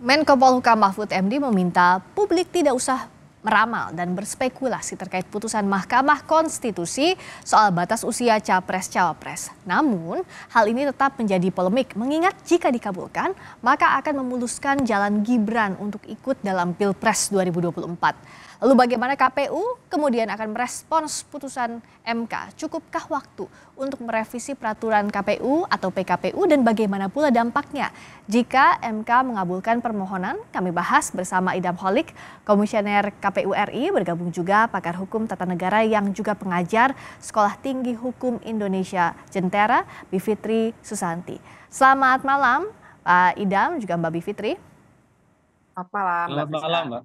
Menko Polhukam Mahfud MD meminta publik tidak usah meramal dan berspekulasi terkait putusan Mahkamah Konstitusi soal batas usia Capres-Cawapres. Namun, hal ini tetap menjadi polemik mengingat jika dikabulkan, maka akan memuluskan jalan Gibran untuk ikut dalam Pilpres 2024. Lalu bagaimana KPU kemudian akan merespons putusan MK? Cukupkah waktu untuk merevisi peraturan KPU atau PKPU dan bagaimana pula dampaknya jika MK mengabulkan permohonan? Kami bahas bersama Idam Holik, Komisioner KPU RI, bergabung juga pakar hukum tata negara yang juga pengajar Sekolah Tinggi Hukum Indonesia Jentera, Bivitri Susanti. Selamat malam Pak Idam juga Mbak Bivitri. Selamat malam, Selamat malam, Mbak.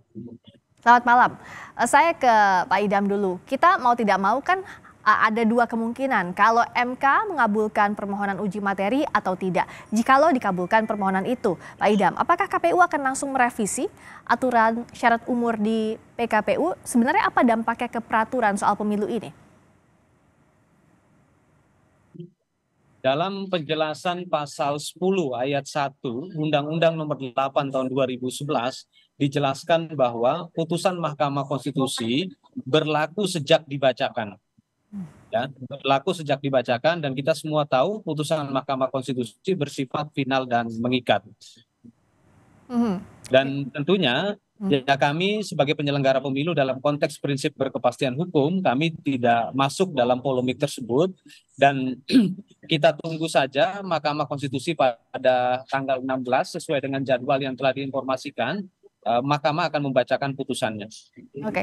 Selamat malam. Saya ke Pak Idam dulu. Kita mau tidak mau kan ada dua kemungkinan. Kalau MK mengabulkan permohonan uji materi atau tidak. Jikalau dikabulkan permohonan itu, Pak Idam, apakah KPU akan langsung merevisi aturan syarat umur di PKPU? Sebenarnya apa dampaknya ke peraturan soal pemilu ini? Dalam penjelasan pasal 10 ayat 1 Undang-Undang Nomor 8 tahun 2011 dijelaskan bahwa putusan Mahkamah Konstitusi berlaku sejak dibacakan. Ya, berlaku sejak dibacakan dan kita semua tahu putusan Mahkamah Konstitusi bersifat final dan mengikat. Dan tentunya ya kami sebagai penyelenggara pemilu dalam konteks prinsip berkepastian hukum, kami tidak masuk dalam polemik tersebut dan kita tunggu saja Mahkamah Konstitusi pada tanggal 16 sesuai dengan jadwal yang telah diinformasikan. Mahkamah akan membacakan putusannya. Oke,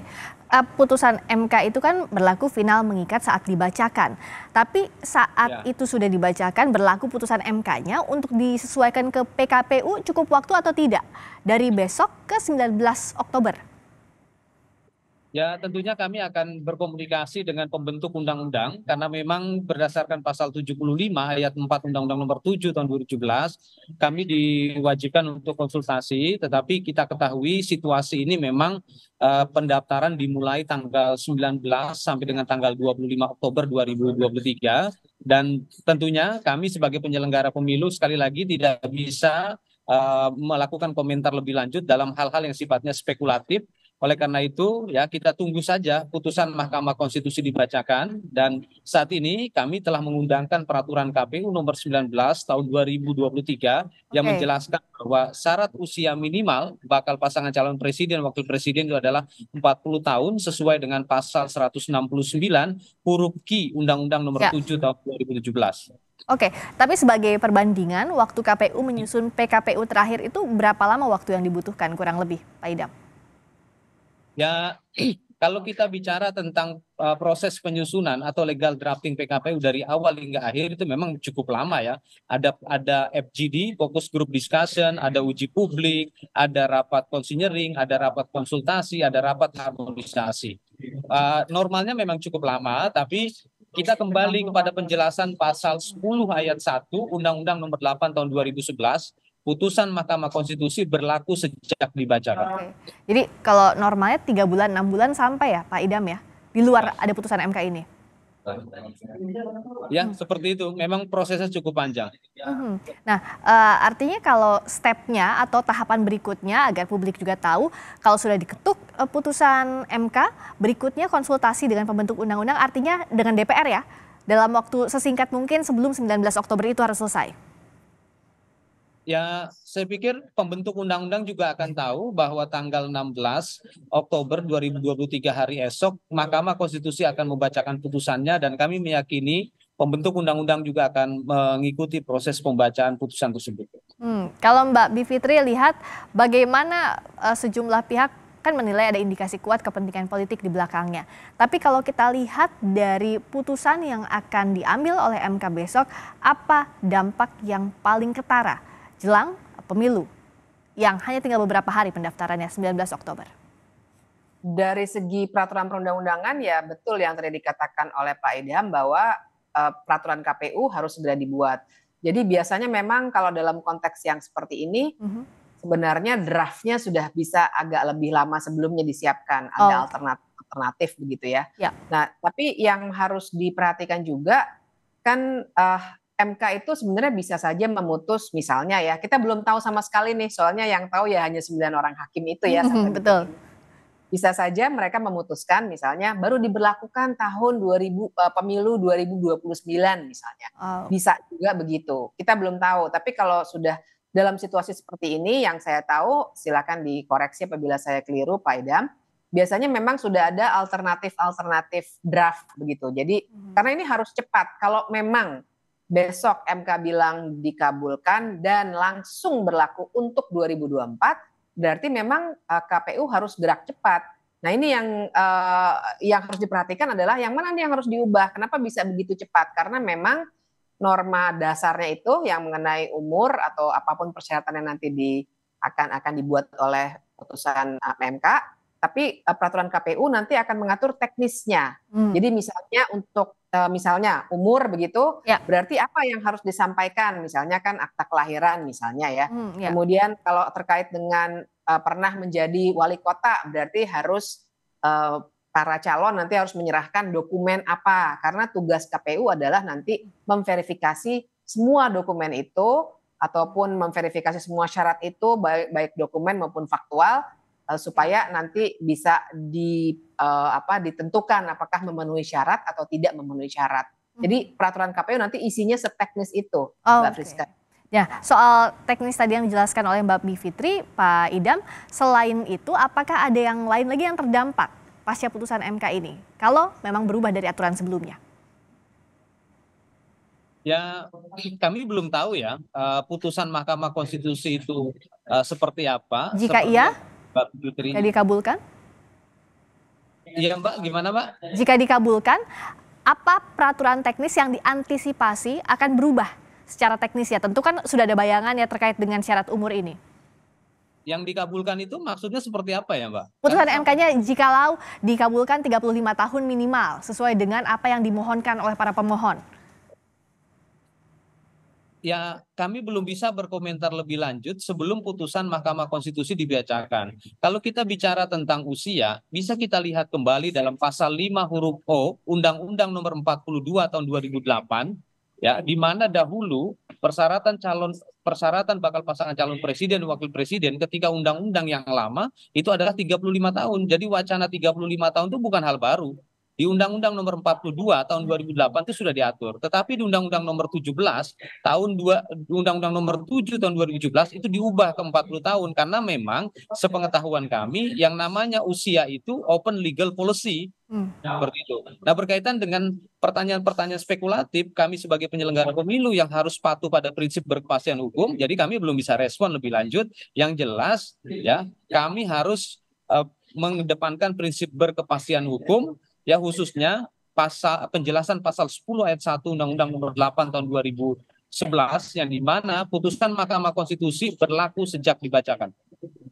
putusan MK itu kan berlaku final mengikat saat dibacakan. Tapi saat itu sudah dibacakan berlaku putusan MK-nya untuk disesuaikan ke PKPU cukup waktu atau tidak? Dari besok ke 19 Oktober. Ya, tentunya kami akan berkomunikasi dengan pembentuk undang-undang karena memang berdasarkan pasal 75 ayat 4 Undang-Undang Nomor 7 tahun 2017 kami diwajibkan untuk konsultasi, tetapi kita ketahui situasi ini memang pendaftaran dimulai tanggal 19 sampai dengan tanggal 25 Oktober 2023 dan tentunya kami sebagai penyelenggara pemilu sekali lagi tidak bisa melakukan komentar lebih lanjut dalam hal-hal yang sifatnya spekulatif. Oleh karena itu, ya kita tunggu saja putusan Mahkamah Konstitusi dibacakan dan saat ini kami telah mengundangkan peraturan KPU nomor 19 tahun 2023 yang menjelaskan bahwa syarat usia minimal bakal pasangan calon presiden dan wakil presiden itu adalah 40 tahun sesuai dengan pasal 169 huruf Q Undang-Undang nomor 7 tahun 2017. Oke, tapi sebagai perbandingan waktu KPU menyusun PKPU terakhir itu berapa lama waktu yang dibutuhkan kurang lebih, Pak Idam? Ya, kalau kita bicara tentang proses penyusunan atau legal drafting PKPU dari awal hingga akhir itu memang cukup lama ya. Ada FGD, focus group discussion, ada uji publik, ada rapat konsinyering, ada rapat konsultasi, ada rapat harmonisasi. Normalnya memang cukup lama, tapi kita kembali kepada penjelasan pasal 10 ayat 1 Undang-Undang Nomor 8 tahun 2011. Putusan Mahkamah Konstitusi berlaku sejak dibacakan. Jadi kalau normalnya 3 bulan, 6 bulan sampai ya Pak Idam ya? Di luar ada putusan MK ini? Ya, seperti itu. Memang prosesnya cukup panjang. Nah, artinya kalau stepnya atau tahapan berikutnya agar publik juga tahu, kalau sudah diketuk putusan MK, berikutnya konsultasi dengan pembentuk undang-undang, artinya dengan DPR ya? Dalam waktu sesingkat mungkin sebelum 19 Oktober itu harus selesai. Ya, saya pikir pembentuk undang-undang juga akan tahu bahwa tanggal 16 Oktober 2023 hari esok Mahkamah Konstitusi akan membacakan putusannya dan kami meyakini pembentuk undang-undang juga akan mengikuti proses pembacaan putusan tersebut. Kalau Mbak Bivitri lihat bagaimana sejumlah pihak kan menilai ada indikasi kuat kepentingan politik di belakangnya. Tapi kalau kita lihat dari putusan yang akan diambil oleh MK besok, apa dampak yang paling ketara jelang pemilu yang hanya tinggal beberapa hari pendaftarannya 19 Oktober. Dari segi peraturan perundang-undangan ya betul yang tadi dikatakan oleh Pak Idam bahwa peraturan KPU harus segera dibuat. Jadi biasanya memang kalau dalam konteks yang seperti ini sebenarnya draftnya sudah bisa agak lebih lama sebelumnya disiapkan, ada alternatif begitu ya. Nah, tapi yang harus diperhatikan juga kan MK itu sebenarnya bisa saja memutus misalnya ya, kita belum tahu sama sekali nih, soalnya yang tahu ya hanya 9 orang hakim itu ya sampai detik Betul. ini. Bisa saja mereka memutuskan misalnya baru diberlakukan tahun pemilu 2029 misalnya. Oh, Bisa juga begitu. Kita belum tahu, tapi kalau sudah dalam situasi seperti ini yang saya tahu silakan dikoreksi apabila saya keliru Pak Idam. Biasanya memang sudah ada alternatif draft begitu. Jadi karena ini harus cepat. Kalau memang besok MK bilang dikabulkan dan langsung berlaku untuk 2024, berarti memang KPU harus gerak cepat. Nah ini yang harus diperhatikan adalah yang mana nih yang harus diubah. Kenapa bisa begitu cepat? Karena memang norma dasarnya itu yang mengenai umur atau apapun persyaratan yang nanti akan dibuat oleh putusan MK. Tapi peraturan KPU nanti akan mengatur teknisnya. Jadi misalnya untuk misalnya umur begitu, Ya. berarti apa yang harus disampaikan? Misalnya kan akta kelahiran misalnya ya. Ya. Kemudian kalau terkait dengan pernah menjadi wali kota, berarti harus para calon nanti harus menyerahkan dokumen apa? Karena tugas KPU adalah nanti memverifikasi semua dokumen itu ataupun memverifikasi semua syarat itu baik dokumen maupun faktual supaya nanti bisa ditentukan apakah memenuhi syarat atau tidak memenuhi syarat. Jadi peraturan KPU nanti isinya seteknis itu, Mbak Friska. Ya, soal teknis tadi yang dijelaskan oleh Mbak Bivitri, Pak Idam, selain itu apakah ada yang lain lagi yang terdampak pasca putusan MK ini? Kalau memang berubah dari aturan sebelumnya? Ya, kami belum tahu ya putusan Mahkamah Konstitusi itu seperti apa. Jika iya, Mbak Bivitri. jika dikabulkan? Iya Mbak, gimana Mbak? Jika dikabulkan, apa peraturan teknis yang diantisipasi akan berubah secara teknis ya? Tentu kan sudah ada bayangan ya terkait dengan syarat umur ini. Yang dikabulkan itu maksudnya seperti apa ya Mbak? Putusan MK-nya jikalau dikabulkan 35 tahun minimal sesuai dengan apa yang dimohonkan oleh para pemohon. Ya, kami belum bisa berkomentar lebih lanjut sebelum putusan Mahkamah Konstitusi dibacakan. Kalau kita bicara tentang usia, bisa kita lihat kembali dalam pasal 5 huruf O Undang-Undang Nomor 42 tahun 2008, ya, di mana dahulu persyaratan bakal pasangan calon presiden dan wakil presiden ketika undang-undang yang lama itu adalah 35 tahun. Jadi wacana 35 tahun itu bukan hal baru. Di Undang-Undang Nomor 42 tahun 2008 itu sudah diatur. Tetapi di Undang-Undang Nomor 17 Undang-Undang Nomor 7 tahun 2017 itu diubah ke 40 tahun karena memang sepengetahuan kami yang namanya usia itu open legal policy. Seperti itu. Nah, berkaitan dengan pertanyaan-pertanyaan spekulatif, kami sebagai penyelenggara pemilu yang harus patuh pada prinsip berkepastian hukum, jadi kami belum bisa respon lebih lanjut. Yang jelas ya, kami harus mengedepankan prinsip berkepastian hukum, ya khususnya penjelasan pasal 10 ayat 1 Undang-Undang Nomor 8 tahun 2011 yang dimana putusan Mahkamah Konstitusi berlaku sejak dibacakan.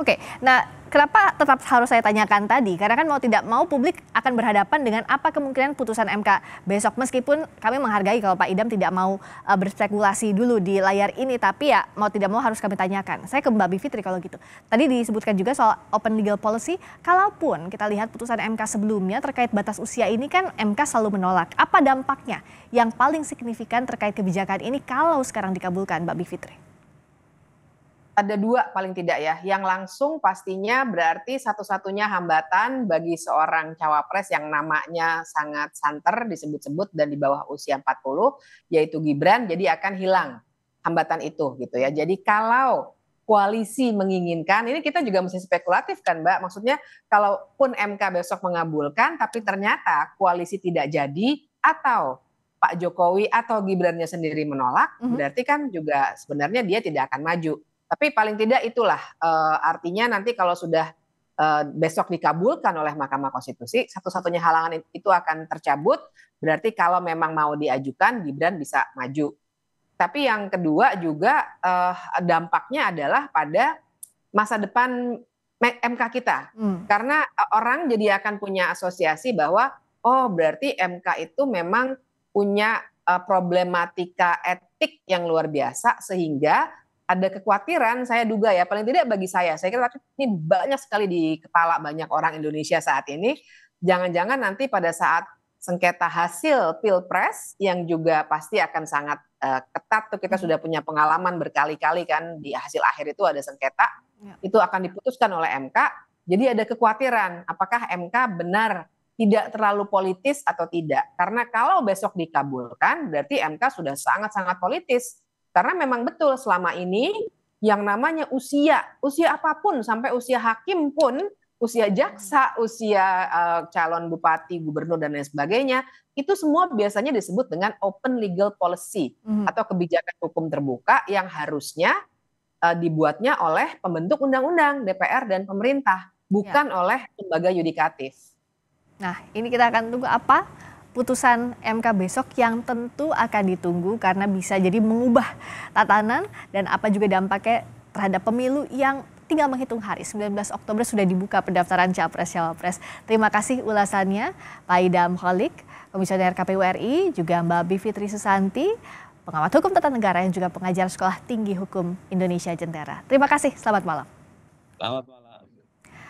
Oke, nah kenapa tetap harus saya tanyakan tadi? Karena kan mau tidak mau publik akan berhadapan dengan apa kemungkinan putusan MK besok. Meskipun kami menghargai kalau Pak Idam tidak mau berspekulasi dulu di layar ini, tapi ya mau tidak mau harus kami tanyakan. Saya ke Mbak Bivitri kalau gitu. Tadi disebutkan juga soal open legal policy. Kalaupun kita lihat putusan MK sebelumnya terkait batas usia ini kan MK selalu menolak. Apa dampaknya yang paling signifikan terkait kebijakan ini kalau sekarang dikabulkan, Mbak Bivitri? Ada dua paling tidak ya, yang langsung pastinya berarti satu-satunya hambatan bagi seorang cawapres yang namanya sangat santer disebut-sebut dan di bawah usia 40, yaitu Gibran, jadi akan hilang hambatan itu gitu ya. Jadi kalau koalisi menginginkan, ini kita juga mesti spekulatif kan Mbak, maksudnya kalaupun MK besok mengabulkan tapi ternyata koalisi tidak jadi atau Pak Jokowi atau Gibrannya sendiri menolak, berarti kan juga sebenarnya dia tidak akan maju. Tapi paling tidak itulah artinya nanti kalau sudah besok dikabulkan oleh Mahkamah Konstitusi, satu-satunya halangan itu akan tercabut, berarti kalau memang mau diajukan Gibran bisa maju. Tapi yang kedua juga dampaknya adalah pada masa depan MK kita. Karena orang jadi akan punya asosiasi bahwa oh berarti MK itu memang punya problematika etik yang luar biasa sehingga ada kekhawatiran saya duga ya, paling tidak bagi saya kira ini banyak sekali di kepala banyak orang Indonesia saat ini, jangan-jangan nanti pada saat sengketa hasil Pilpres yang juga pasti akan sangat ketat tuh, kita sudah punya pengalaman berkali-kali kan, di hasil akhir itu ada sengketa, itu akan diputuskan oleh MK. Jadi ada kekhawatiran apakah MK benar tidak terlalu politis atau tidak. Karena kalau besok dikabulkan berarti MK sudah sangat-sangat politis. Karena memang betul selama ini yang namanya usia apapun sampai usia hakim pun, usia jaksa, usia calon bupati, gubernur dan lain sebagainya, itu semua biasanya disebut dengan open legal policy atau kebijakan hukum terbuka yang harusnya dibuatnya oleh pembentuk undang-undang, DPR dan pemerintah, bukan oleh lembaga yudikatif. Nah, ini kita akan tunggu apa putusan MK besok yang tentu akan ditunggu karena bisa jadi mengubah tatanan dan apa juga dampaknya terhadap pemilu yang tinggal menghitung hari. 19 Oktober sudah dibuka pendaftaran Capres-Cawapres. Terima kasih ulasannya Pak Idham Holik, Komisioner KPU RI, juga Mbak Bivitri Susanti, pengamat hukum tata negara yang juga pengajar Sekolah Tinggi Hukum Indonesia Jentera. Terima kasih, selamat malam. Selamat malam.